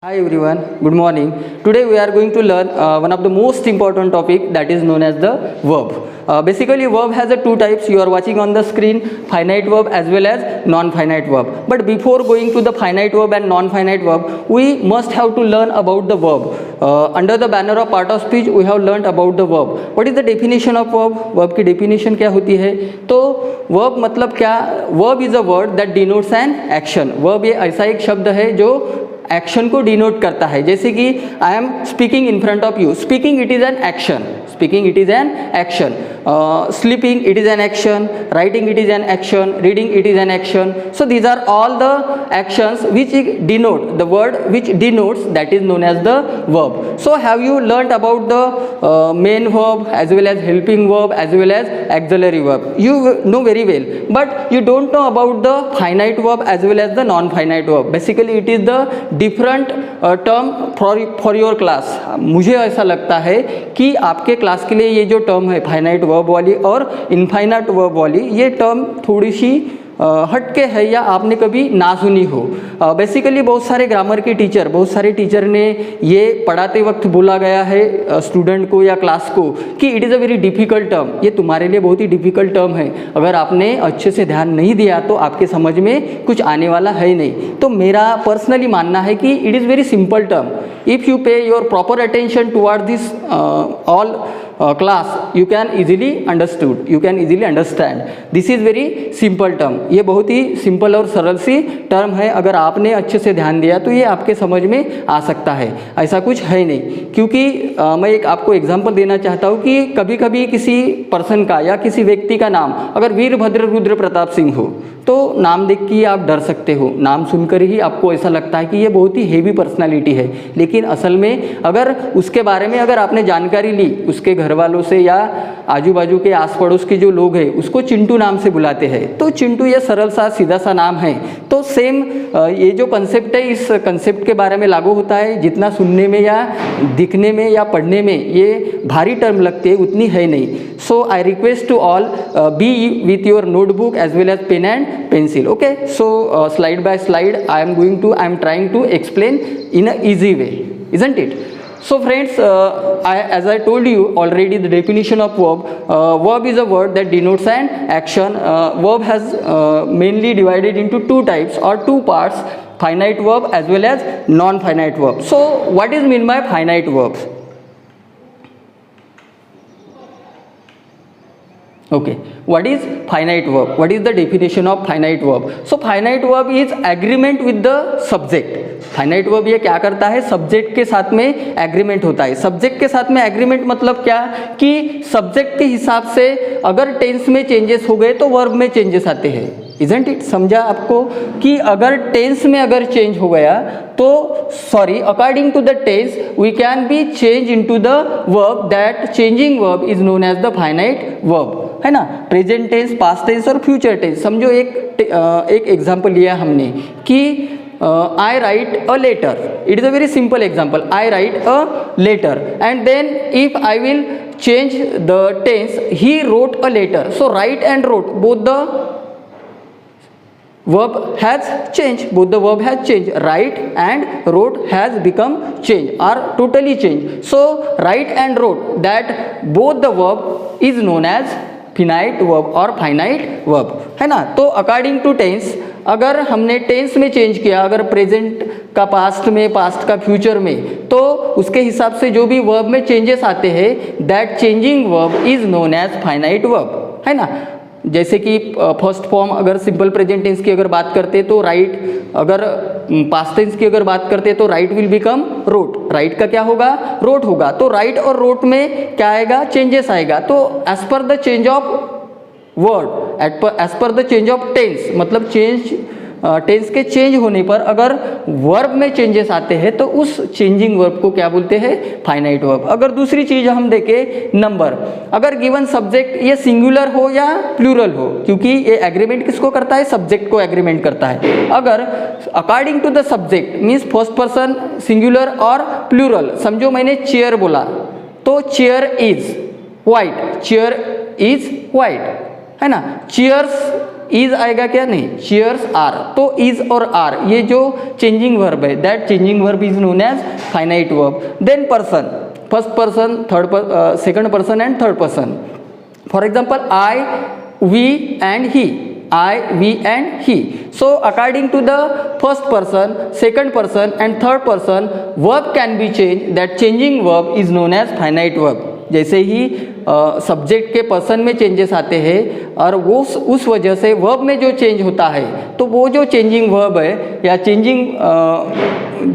Hi everyone, good morning. Today we are going to learn one of the most important topic that is known as the verb. Basically verb has two types. You are watching on the screen finite verb as well as non-finite verb. But before going to the finite verb and non-finite verb, we must have to learn about the verb. Under the banner of part of speech, we have learned about the verb. What is the definition of verb? Verb की definition क्या होती है? तो verb मतलब क्या? Verb is a word that denotes an action. Verb ये ऐसा एक शब्द है जो एक्शन को डिनोट करता है. जैसे कि I am speaking in front of you. Speaking it is an action. Speaking it is an action. Sleeping it is an action. Writing it is an action. Reading it is an action. So these are all the actions which denote the word which denotes that is known as the verb. So have you learn about the main verb as well as helping verb as well as axillary verb. You know very well, but you don't know about the finite verb as well as the non-finite verb. Basically it is the different term for your class. मुझे ऐसा लगता है कि आपके class के लिए ये जो टर्म है फाइनाइट वर्ब वाली और इनफाइनाइट वर्ब वाली, ये टर्म थोड़ी सी हटके है या आपने कभी ना सुनी हो. बेसिकली बहुत सारे ग्रामर के टीचर, बहुत सारे टीचर ने ये पढ़ाते वक्त बोला गया है स्टूडेंट को या क्लास को कि it is a very difficult term. ये तुम्हारे लिए बहुत ही डिफ़िकल्ट टर्म है. अगर आपने अच्छे से ध्यान नहीं दिया तो आपके समझ में कुछ आने वाला है नहीं. तो मेरा पर्सनली मानना है कि it is very simple term. If you pay your proper attention toward this all class, you can easily understood, you can easily understand. This is very simple term. ये बहुत ही सिंपल और सरल सी टर्म है. अगर आपने अच्छे से ध्यान दिया तो ये आपके समझ में आ सकता है. ऐसा कुछ है नहीं. क्योंकि मैं एक आपको एग्जांपल देना चाहता हूँ कि कभी कभी किसी पर्सन का या किसी व्यक्ति का नाम अगर वीरभद्र रुद्र प्रताप सिंह हो तो नाम देख के आप डर सकते हो. नाम सुनकर ही आपको ऐसा लगता है कि ये बहुत ही हेवी पर्सनालिटी है. लेकिन असल में अगर उसके बारे में अगर आपने जानकारी ली उसके घर वालों से या आजू बाजू के आस पड़ोस के जो लोग हैं उसको चिंटू नाम से बुलाते हैं. तो चिंटू ये सरल सा सीधा सा नाम है. तो सेम ये जो कंसेप्ट है इस कंसेप्ट के बारे में लागू होता है. जितना सुनने में या दिखने में या पढ़ने में ये भारी टर्म लगते हैं उतनी है नहीं. So I request to all be with your notebook as well as pen and pencil. Okay, so slide by slide I am trying to explain in a easy way, isn't it? So friends, as I told you already the definition of verb. Verb is a word that denotes an action. Verb has mainly divided into two types or two parts, finite verb as well as non-finite verb. So what is meant by finite verbs? Okay, what is finite verb? What is the definition of finite verb? So finite verb is agreement with the subject. Finite verb ये क्या करता है? Subject के साथ में agreement होता है. Subject के साथ में एग्रीमेंट मतलब क्या कि सब्जेक्ट के हिसाब से अगर टेंस में चेंजेस हो गए तो वर्ब में चेंजेस आते हैं. Isn't it? समझा आपको कि अगर टेंस में अगर चेंज हो गया तो sorry according to the tense we can be change into the verb. That changing verb is known as the finite verb, है ना. प्रेजेंट टेंस, पास्ट टेंस और फ्यूचर टेंस. समझो एक एग्जांपल लिया हमने कि I write a letter. It is a very simple example. I write a letter and then if I will change the tense, he wrote a letter. So write and wrote, both the verb has changed. Both the verb has changed. Write and wrote has become changed or totally changed. So write and wrote, that both the verb is known as finite verb और finite verb, है ना. तो according to tense अगर हमने tense में change किया, अगर present का पास्ट में, पास्ट का फ्यूचर में, तो उसके हिसाब से जो भी वर्ब में चेंजेस आते हैं that changing verb is known as finite verb, है ना. जैसे कि फर्स्ट फॉर्म अगर सिंपल प्रेजेंट टेंस की अगर बात करते तो राइट, अगर पास्ट टेंस की अगर बात करते तो write will become wrote. Write का क्या होगा? रोट होगा. तो राइट और रोट में क्या आएगा? चेंजेस आएगा. तो as per the change of word, as per the change of tense, मतलब टेंस के चेंज होने पर अगर वर्ब में चेंजेस आते हैं तो उस चेंजिंग वर्ब को क्या बोलते हैं? Finite verb. अगर दूसरी चीज हम देखें नंबर, अगर गिवन सब्जेक्ट ये सिंगुलर हो या प्लूरल हो, क्योंकि ये एग्रीमेंट किसको करता है? सब्जेक्ट को एग्रीमेंट करता है. अगर according to the subject means first person singular और प्लूरल. समझो मैंने चेयर बोला तो chair is white, chair is white, है ना. चेयर्स इज आएगा क्या, नहीं, चेयर्स आर, तो इज और आर ये जो चेंजिंग वर्ब है, that changing verb is known as finite verb. Then person, first person, second person and third person. For example I, we and he, I, we and he. So according to the first person, second person and third person, verb can be changed. That changing verb is known as finite verb. जैसे ही subject के person में changes आते हैं और वो उस वजह से वर्ब में जो चेंज होता है, तो वो जो चेंजिंग वर्ब है या चेंजिंग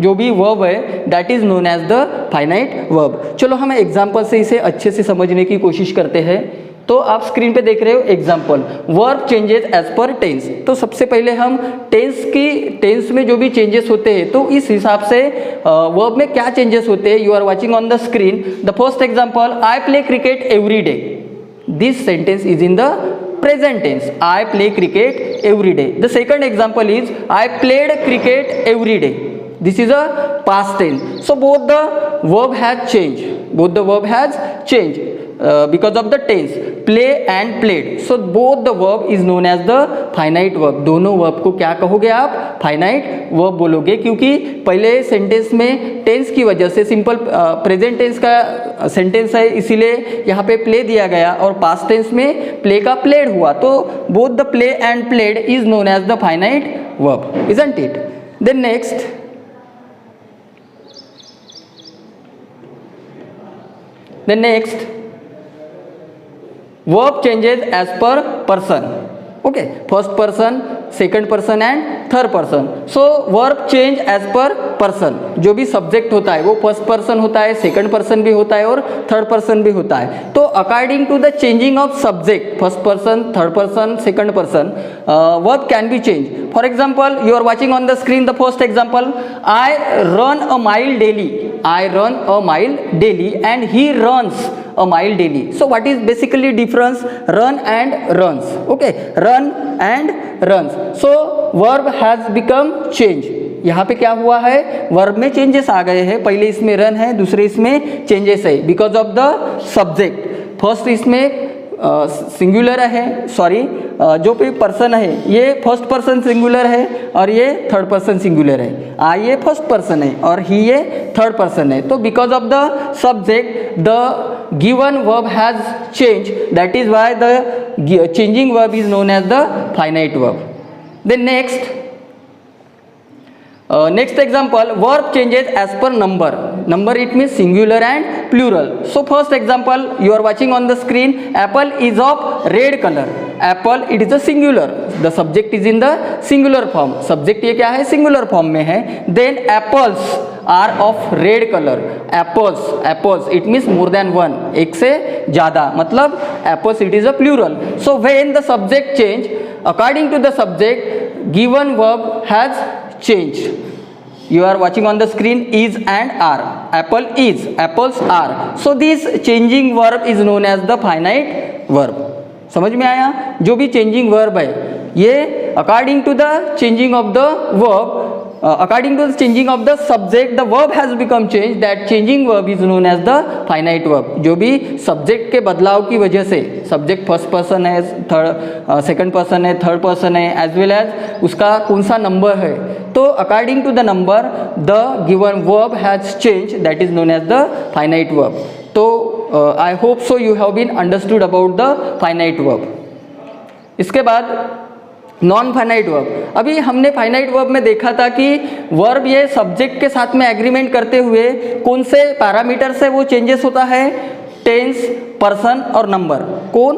जो भी वर्ब है, that is known as the finite verb. चलो हम एग्जाम्पल से इसे अच्छे से समझने की कोशिश करते हैं. तो आप स्क्रीन पे देख रहे हो example, verb changes as per tense. तो सबसे पहले हम टेंस में जो भी चेंजेस होते हैं, तो इस हिसाब से वर्ब में क्या चेंजेस होते हैं, you are watching on the screen. The first example, I play cricket every day. This sentence is in the present tense. I play cricket every day. The second example is I played cricket every day. This is a past tense. So both the verb has changed. Both the verb has changed because of the tense. Play and played. So both the verb is known as the finite verb. दोनों verb को क्या कहोगे आप, finite verb बोलोगे, क्योंकि पहले sentence में tense की वजह से सिंपल प्रेजेंट टेंस का सेंटेंस है, इसीलिए यहाँ पे प्ले दिया गया, और पास्ट टेंस में प्ले का प्लेड हुआ. तो both the play and played is known as the finite verb, isn't it? Then next, verb changes as per person. Okay, first person, second person and third person. So verb change as per person. जो भी subject होता है वो first person होता है, second person भी होता है और थर्ड पर्सन भी होता है. तो according to the changing of subject, first person, third person, second person, verb can be change. For example, you are watching on the screen the first example, I run a mile daily. I run a mile daily and he runs a mile daily. So what is basically difference? Run and runs. Okay, run and runs. So verb has become change. यहाँ पे क्या हुआ है, verb में changes आ गए हैं. पहले इसमें रन है, दूसरे इसमें चेंजेस है because of the subject. First इसमें सिंगुलर है, सॉरी, जो भी पर्सन है ये फर्स्ट पर्सन सिंगुलर है और ये थर्ड पर्सन सिंगुलर है. आई ये फर्स्ट पर्सन है और ही ये थर्ड पर्सन है. तो because of the subject the given verb has change, that is why the changing verb is known as the finite verb. Then next example, verb changes as per number. Number it means singular and plural. So first example, you are watching on the screen, apple is of red color. Apple it is a singular, the subject is in the singular form. Subject ये क्या है, singular form में है. Then apples are of red color. Apples it means more than one, एक से ज़्यादा, मतलब apples it is a plural. So when the subject change, according to the subject, given verb has change. You are watching on the screen is and are. Apple is, apples are. So this changing verb is known as the finite verb. समझ में आया? जो भी changing verb है ये according to the changing of the verb, according to the changing of the subject, the verb has become changed. That changing verb is known as the finite verb. जो भी subject के बदलाव की वजह से, subject first person है, second person है, third person है, एज वेल एज उसका कौन सा नंबर है, तो according to the number the given verb has change, that is known as the finite verb. तो I hope so you have been understood about the finite verb. इसके बाद non finite verb. अभी हमने finite verb में देखा था कि verb ये सब्जेक्ट के साथ में एग्रीमेंट करते हुए कौन से पैरामीटर से वो चेंजेस होता है, टेंस, पर्सन और नंबर. कौन,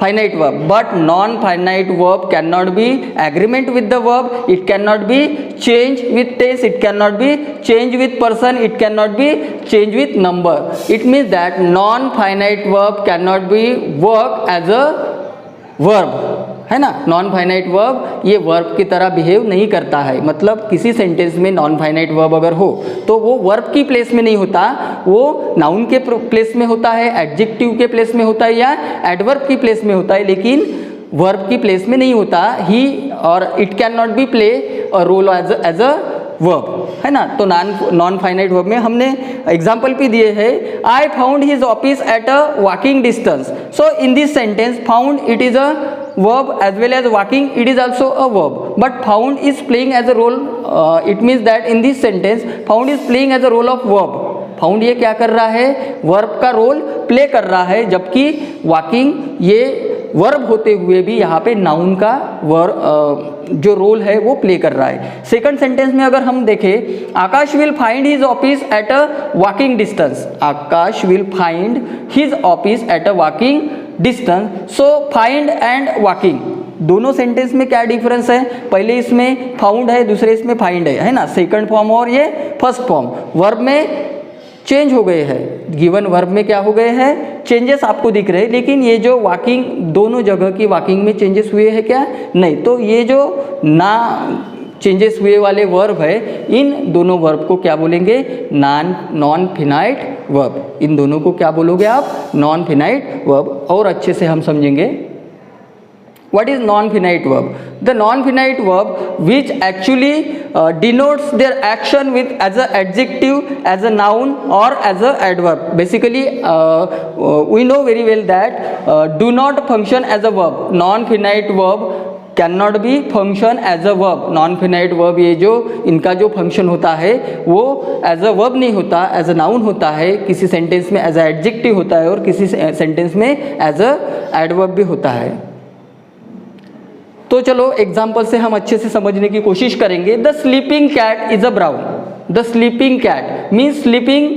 finite verb. But non finite verb can not be agreement with the verb, it can not be change with tense, it can not be change with person, it can not be change with number. It means that non finite verb can not be work as a verb, है ना. Non finite verb ये verb की तरह behave नहीं करता है. मतलब किसी सेंटेंस में नॉन फाइनाइट वर्ब अगर हो तो वो वर्ब की प्लेस में नहीं होता, वो नाउन के प्लेस में होता है, एडजेक्टिव के प्लेस में होता है या एडवर्ब की प्लेस में होता है, लेकिन वर्ब की प्लेस में नहीं होता. ही और it can not be play a role as a verb, है ना. तो नॉन फाइनाइट वर्ब में हमने एग्जाम्पल भी दिए हैं. I found his office at a walking distance. So in this sentence found it is a verb as well as walking, it is also a verb, but found is playing as a role. It means that in this sentence found is playing as a role of verb. Found ये क्या कर रहा है, verb का role play कर रहा है, जबकि वॉकिंग ये वर्ब होते हुए भी यहाँ पे नाउन का जो रोल है वो प्ले कर रहा है। सेकंड सेंटेंस में अगर हम देखें, Akash will find his office at a walking distance, Akash will find his office at a walking distance. So find and walking दोनों सेंटेंस में क्या डिफरेंस है, पहले इसमें फाउंड है, दूसरे इसमें फाइंड है ना, सेकंड फॉर्म और ये फर्स्ट फॉर्म, वर्ब में चेंज हो गए हैं, गिवन वर्ब में क्या हो गए हैं, चेंजेस आपको दिख रहे हैं, लेकिन ये जो वॉकिंग दोनों जगह की वॉकिंग में चेंजेस हुए हैं क्या, नहीं। तो ये जो ना चेंजेस हुए वाले वर्ब है, इन दोनों वर्ब को क्या बोलेंगे, नॉन फिनाइट वर्ब। इन दोनों को क्या बोलोगे आप, नॉन फिनाइट वर्ब। और अच्छे से हम समझेंगे what is non-finite verb. The non-finite verb which actually denotes their action with as a adjective, as a noun or as a adverb. Basically we know very well that do not function as a verb. Non-finite verb cannot be function as a verb. Non-finite verb ये जो इनका जो function होता है वो as a verb नहीं होता, as a noun होता है, किसी सेंटेंस में as a adjective होता है और किसी सेंटेंस में as a adverb भी होता है। तो चलो एग्जाम्पल से हम अच्छे से समझने की कोशिश करेंगे। The sleeping cat is a brown, the sleeping cat means sleeping,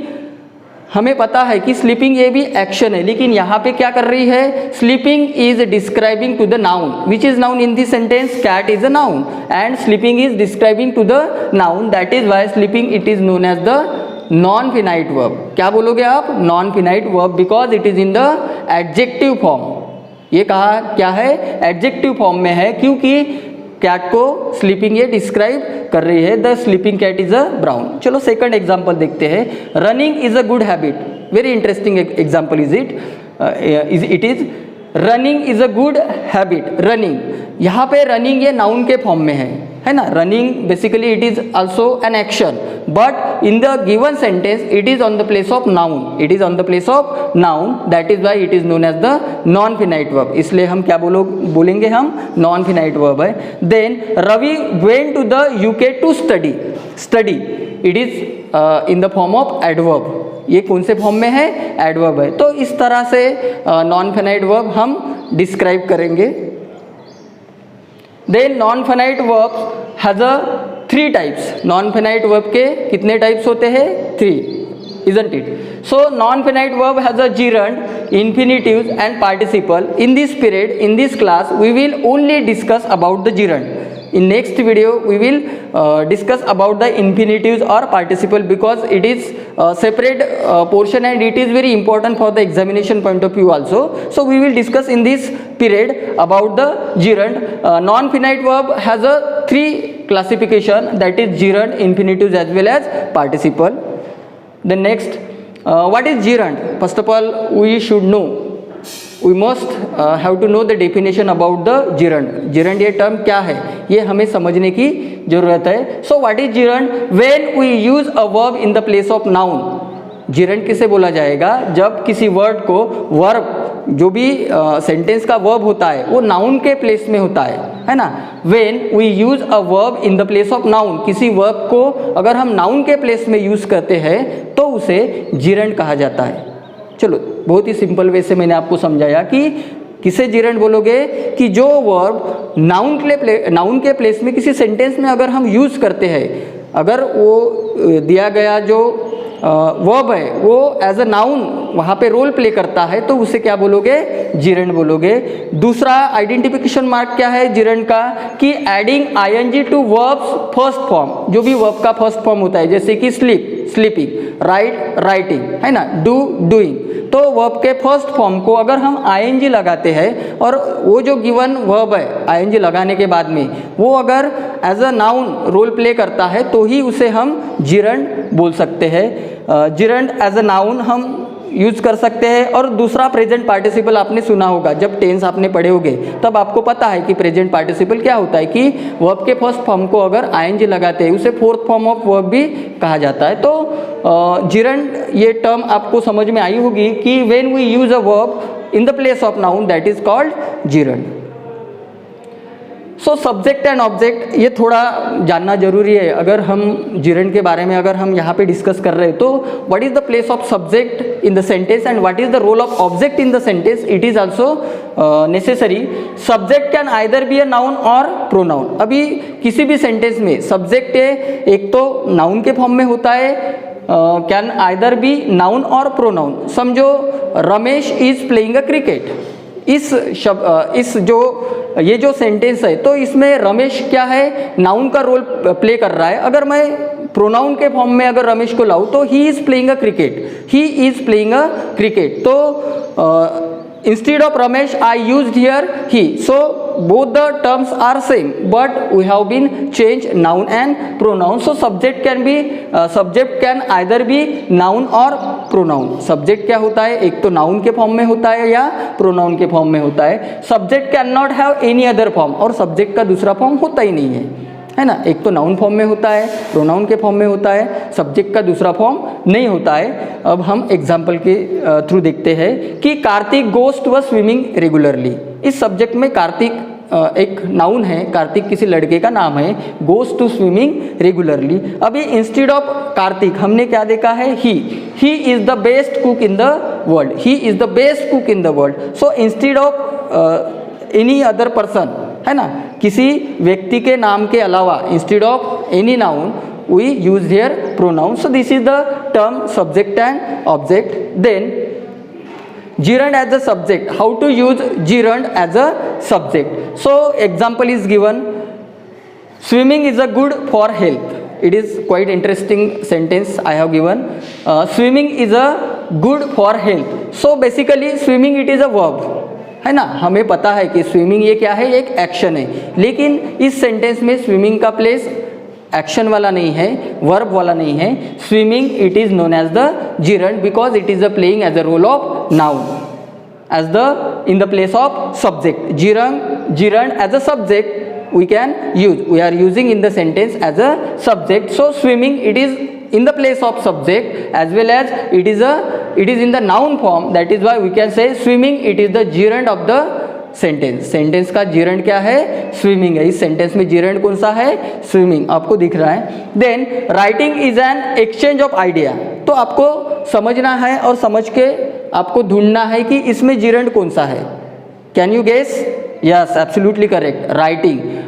हमें पता है कि स्लीपिंग ये भी एक्शन है, लेकिन यहाँ पे क्या कर रही है, sleeping is describing to the noun, which is noun in this sentence, cat is a noun and sleeping is describing to the noun, that is why sleeping it is known as the non finite verb. क्या बोलोगे आप, non finite verb, because it is in the adjective form. ये कहा क्या है, adjective form में है, क्योंकि कैट को स्लीपिंग ये डिस्क्राइब कर रही है, the sleeping cat is a brown. चलो सेकंड एग्जांपल देखते हैं। Running is a good habit, very interesting example is it is running is a good habit. Running, यहाँ पे रनिंग ये नाउन के फॉर्म में है ना, running basically it is also an action, but in the given sentence it is on the place of noun, it is on the place of noun, that is why it is known as the non finite verb. इसलिए हम क्या बोलेंगे, हम non finite verb है। Then Ravi went to the UK to study, study it is in the form of adverb, ये कौन से form में है, एडवर्ब है। तो इस तरह से नॉन फिनाइट वर्ब हम डिस्क्राइब करेंगे। Then non finite verb has a 3 types. Non finite verb के कितने टाइप्स होते हैं, 3, isn't it? So non-finite verb has a gerund, infinitives and participle. In this period, in this class, we will only discuss about the gerund. In next video, we will discuss about the infinitives or participle, because it is a separate portion and it is very important for the examination point of view also. So we will discuss in this period about the gerund. Non-finite verb has a 3 classification, that is gerund, infinitives as well as participle. The next, what is gerund? First of all, we should know, we must have to know the definition about the gerund. gerund ये term क्या है, ये हमें समझने की जरूरत है। So what is gerund? When we use a verb in the place of noun. gerund किसे बोला जाएगा, जब किसी वर्ड को, वर्ब जो भी सेंटेंस का वर्ब होता है वो नाउन के प्लेस में होता है ना। When we use a verb in the place of noun, किसी वर्ब को अगर हम नाउन के प्लेस में यूज करते हैं तो उसे gerund कहा जाता है। चलो बहुत ही सिंपल वे से मैंने आपको समझाया कि किसे gerund बोलोगे, कि जो वर्ब नाउन के प्लेस में किसी सेंटेंस में अगर हम यूज करते हैं, अगर वो दिया गया जो वर्ब है वो एज अ नाउन वहाँ पे रोल प्ले करता है तो उसे क्या बोलोगे, gerund बोलोगे। दूसरा आइडेंटिफिकेशन मार्क क्या है gerund का, कि adding ing to verbs first form, जो भी वर्ब का फर्स्ट फॉर्म होता है, जैसे कि स्लीप, स्लीपिंग, राइट, राइटिंग, है ना, डू, डूइंग, तो वर्ब के फर्स्ट फॉर्म को अगर हम ing लगाते हैं और वो जो गिवन वर्ब है ing लगाने के बाद में वो अगर as a noun role play करता है तो ही उसे हम gerund बोल सकते हैं। gerund एज अ नाउन हम यूज कर सकते हैं। और दूसरा प्रेजेंट पार्टिसिपल आपने सुना होगा, जब टेंस आपने पढ़े होंगे तब आपको पता है कि प्रेजेंट पार्टिसिपल क्या होता है, कि वर्ब के फर्स्ट फॉर्म को अगर ing लगाते हैं उसे फोर्थ फॉर्म ऑफ वर्ब भी कहा जाता है। तो gerund ये टर्म आपको समझ में आई होगी कि when we use a verb in the place of noun, that is called gerund। So subject and object ये थोड़ा जानना जरूरी है। अगर हम जिरंड के बारे में अगर हम यहाँ पे डिस्कस कर रहे हैं तो what is the place of subject in the sentence and what is the role of object in the sentence, it is also necessary. Subject can either be a noun और प्रोनाउन। अभी किसी भी sentence में subject एक तो noun के form में होता है, कैन आइदर बी नाउन और प्रोनाउन। समझो Ramesh is playing a cricket, इस जो ये जो सेंटेंस है तो इसमें रमेश क्या है, नाउन का रोल प्ले कर रहा है। अगर मैं प्रोनाउन के फॉर्म में अगर रमेश को लाऊं तो he is playing a cricket, he is playing a cricket. तो instead of Ramesh I used here he, so both the terms are same but we have been changed noun and pronoun. So subject can either be noun or pronoun. subject क्या होता है, एक तो noun के form में होता है या pronoun के फॉर्म में होता है। subject cannot have any other form, और subject का दूसरा फॉर्म होता ही नहीं है ना। एक तो नाउन फॉर्म में होता है, प्रोनाउन के फॉर्म में होता है, सब्जेक्ट का दूसरा फॉर्म नहीं होता है। अब हम एग्जाम्पल के थ्रू देखते हैं कि Kartik goes to swimming regularly. इस सब्जेक्ट में कार्तिक एक नाउन है, कार्तिक किसी लड़के का नाम है, गोस टू स्विमिंग रेगुलरली। अभी इंस्टेड ऑफ कार्तिक हमने क्या देखा है, he is the best cook in the world, he is the best cook in the world. So instead of any other person, है ना, किसी व्यक्ति के नाम के अलावा instead of any noun we use here pronoun. So this is the term subject and object. Then gerund as a subject, how to use gerund as a subject. So example is given, swimming is a good for health. It is quite interesting sentence I have given. Swimming is a good for health. So basically swimming it is a verb, है ना। हमें पता है कि swimming ये क्या है, एक एक्शन है, लेकिन इस सेंटेंस में स्विमिंग का प्लेस एक्शन वाला नहीं है, वर्ब वाला नहीं है। Swimming it is known as the gerund because it is a playing as a role of noun as the in the place of subject. gerund as a subject we can use, we are using in the sentence as a subject. So swimming it is in the place of subject as well as it is in the noun form. That is why we can say swimming it is the gerund of the sentence. Sentence का gerund क्या है, swimming है। इस sentence में gerund कौन सा है, swimming, आपको दिख रहा है। Then writing is an exchange of idea. तो आपको समझना है और समझ के आपको ढूंढना है कि इसमें gerund कौन सा है। Can you guess? Yes, absolutely correct.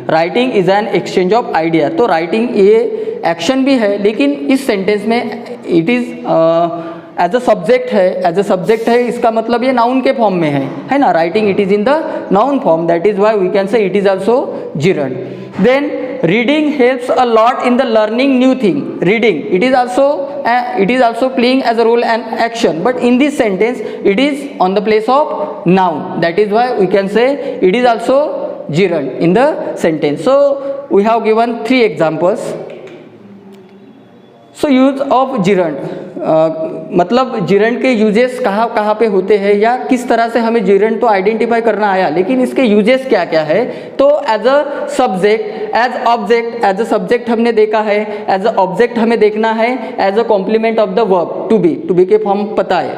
Writing is an exchange of idea. तो राइटिंग ये एक्शन भी है, लेकिन इस सेंटेंस में it is as a subject है। एज अ सब्जेक्ट है इसका मतलब ये नाउन के फॉर्म में है ना। Writing it is in the noun form, that is why we can say it is also gerund. Then reading helps a lot in the learning new thing. Reading it is also playing as a role and action, but in this sentence it is on the place of noun, that is why we can say it is also gerund in the sentence. So we have given 3 examples. So use of gerund, मतलब gerund के uses कहाँ पे होते हैं या किस तरह से हमें gerund तो आइडेंटिफाई करना आया, लेकिन इसके यूजेस क्या क्या है। तो as a subject, as object, as a subject हमने देखा है, एज अ ऑब्जेक्ट हमें देखना है, as a complement of the verb to be के फॉर्म पता है,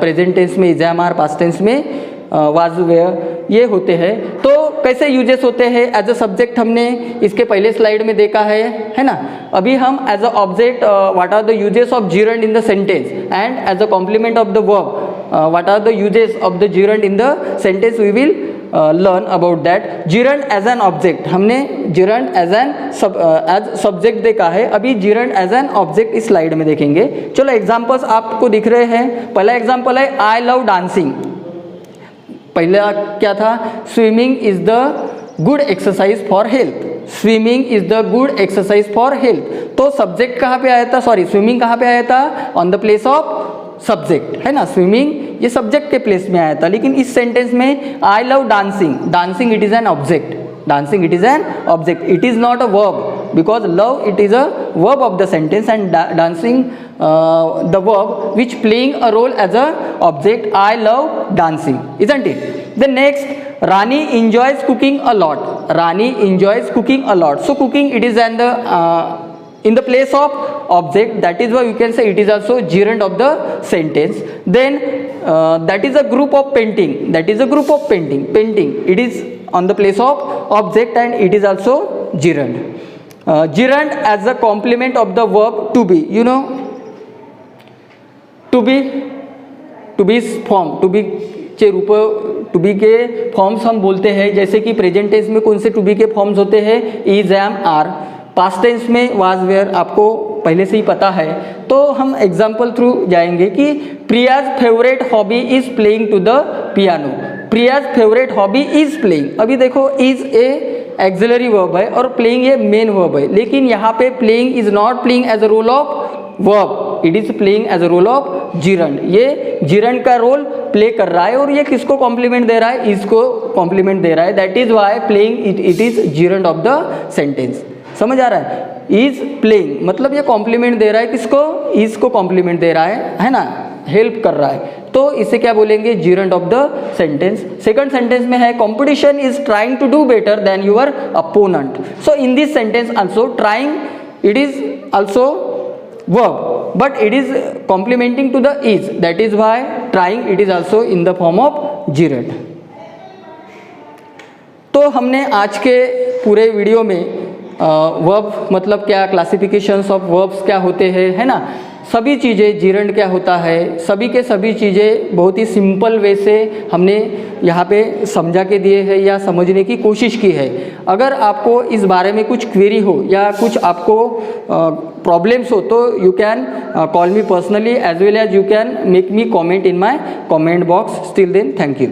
प्रेजेंट टेंस में is am are, past tense में वाज वेयर, ये होते हैं। तो कैसे यूजेस होते हैं एज अ सब्जेक्ट हमने इसके पहले स्लाइड में देखा है ना। अभी हम as a object what are the uses of gerund in the sentence and as a complement of the verb what are the uses of the gerund in the sentence, we will learn about that. gerund as an object, हमने gerund as subject देखा है, अभी gerund as an object इस slide में देखेंगे। चलो examples आपको दिख रहे हैं। पहला एग्जाम्पल है आई लव डांसिंग। पहला क्या था, swimming is the good exercise for health. Swimming is the good exercise for health. तो सब्जेक्ट कहाँ पे आया था, सॉरी स्विमिंग कहाँ पे आया था, on the place of subject, है ना। स्विमिंग ये सब्जेक्ट के प्लेस में आया था, लेकिन इस सेंटेंस में I love dancing it is an object, dancing it is an object, it is not a verb, because love it is a verb of the sentence and dancing the verb which playing a role as a object. I love dancing, isn't it? The next, Rani enjoys cooking a lot. Rani enjoys cooking a lot. So cooking it is in the place of object, that is why you can say it is also gerund of the sentence. Then that is a group of painting, painting it is on the place of object and it is also gerund. Gerund as the complement of the verb to be. You know, to be form, to be चे रूप, to be के forms हम बोलते हैं, जैसे कि present tense में कौन से टू बी के फॉर्म्स होते हैं, is, am, are. Past tense में वाज, वेयर, आपको पहले से ही पता है. तो हम एग्जाम्पल थ्रू जाएंगे कि Priya's favourite hobby is playing to the piano. Priya's favourite hobby is playing. अभी देखो इज ए एक्सिलरी वर्ब है और प्लेइंग ये मेन वर्ब है, लेकिन यहाँ पे playing is not playing as a role of verb, it is playing as a role of gerund. ये जिरंड का रोल प्ले कर रहा है और ये किसको कॉम्प्लीमेंट दे रहा है, इसको कॉम्प्लीमेंट दे रहा है. That is why playing it is gerund of the sentence. समझ आ रहा है? इज प्लेइंग मतलब ये कॉम्प्लीमेंट दे रहा है किसको, इज को कॉम्प्लीमेंट दे रहा है ना, हेल्प कर रहा है. तो इसे क्या बोलेंगे, gerund of the sentence. Second sentence में है competition is trying to do better than your opponent. So in this sentence also trying it is also verb but it is complementing to the is, that is why trying it is also in the form of gerund. तो हमने आज के पूरे video में verb मतलब क्या, classifications of verbs क्या होते हैं, है ना, सभी चीज़ें, जिरंड क्या होता है, सभी के सभी चीज़ें बहुत ही सिंपल वे से हमने यहाँ पे समझा के दिए हैं या समझने की कोशिश की है. अगर आपको इस बारे में कुछ क्वेरी हो या कुछ आपको प्रॉब्लम्स हो तो you can call me personally as well as you can make me comment in my comment box. Still then thank you.